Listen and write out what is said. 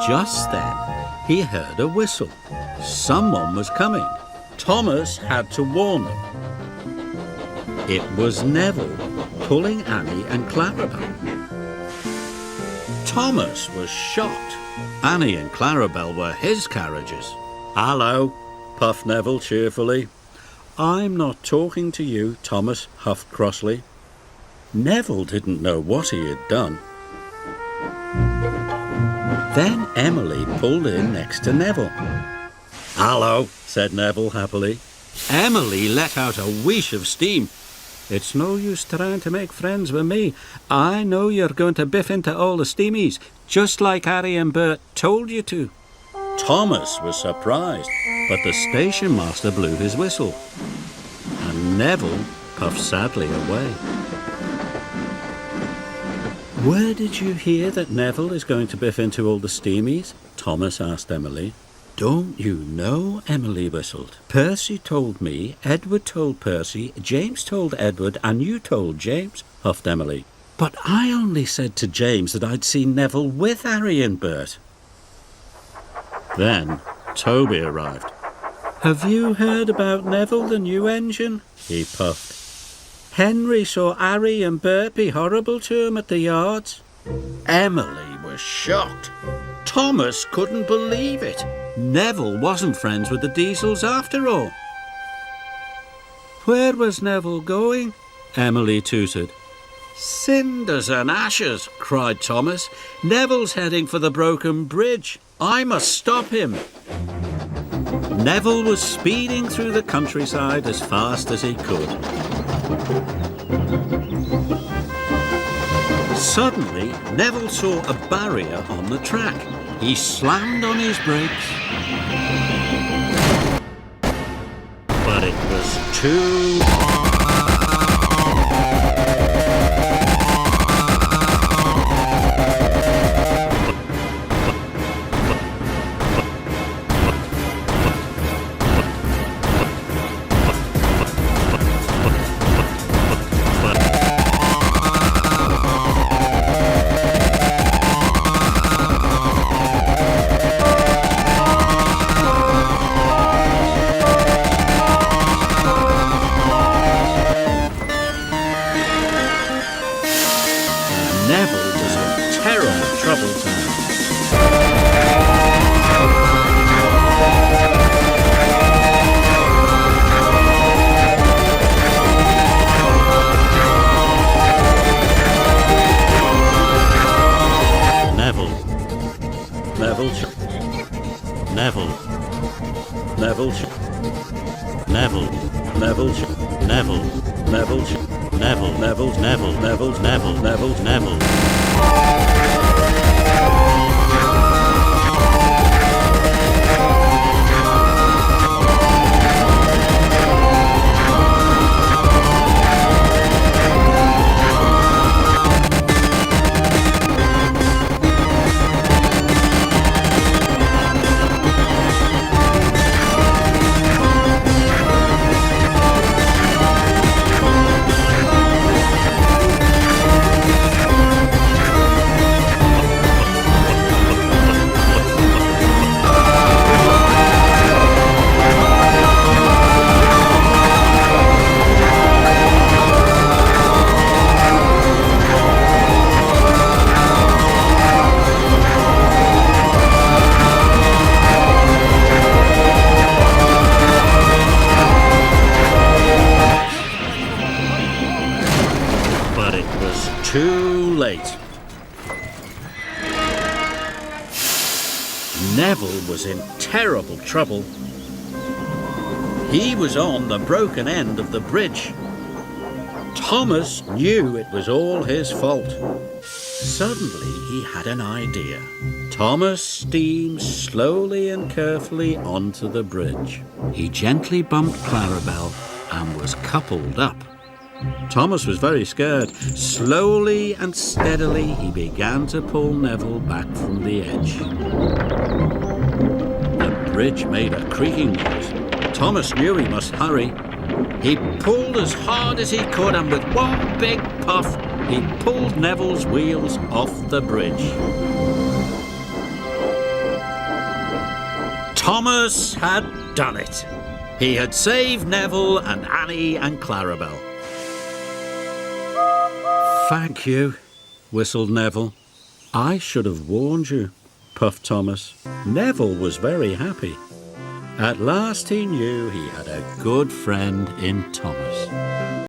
Just then, he heard a whistle. Someone was coming. Thomas had to warn them. It was Neville, pulling Annie and Clarabel. Thomas was shocked. Annie and Clarabel were his carriages. "Hello," puffed Neville cheerfully. "I'm not talking to you," Thomas huffed crossly. Neville didn't know what he had done. Then Emily pulled in next to Neville. "Hello," said Neville happily. Emily let out a whoosh of steam. "It's no use trying to make friends with me. I know you're going to biff into all the steamies, just like Harry and Bert told you to." Thomas was surprised, but the station master blew his whistle, and Neville puffed sadly away. "Where did you hear that Neville is going to biff into all the steamies?" Thomas asked Emily. "Don't you know?" Emily whistled. "Percy told me, Edward told Percy, James told Edward, and you told James," huffed Emily. "But I only said to James that I'd seen Neville with Harry and Bert." Then Toby arrived. "Have you heard about Neville, the new engine?" he puffed. "Henry saw Harry and Bert be horrible to him at the yards." Emily was shocked. Thomas couldn't believe it. Neville wasn't friends with the Diesels after all. "Where was Neville going?" Emily tooted. "Cinders and ashes," cried Thomas. "Neville's heading for the broken bridge. I must stop him." Neville was speeding through the countryside as fast as he could. Suddenly, Neville saw a barrier on the track. He slammed on his brakes, but it was too Neville was in terrible trouble now. Neville. Neville. Neville. Neville. Neville. Neville. Neville. Neville. Neville, Neville, Neville, Neville, Neville, Neville, Neville. Too late. Neville was in terrible trouble. He was on the broken end of the bridge. Thomas knew it was all his fault. Suddenly he had an idea. Thomas steamed slowly and carefully onto the bridge. He gently bumped Clarabel and was coupled up. Thomas was very scared. Slowly and steadily he began to pull Neville back from the edge. The bridge made a creaking noise. Thomas knew he must hurry. He pulled as hard as he could, and with one big puff, he pulled Neville's wheels off the bridge. Thomas had done it. He had saved Neville and Annie and Clarabel. Thank you, whistled Neville. I should have warned you, puffed Thomas. Neville was very happy. At last he knew he had a good friend in Thomas.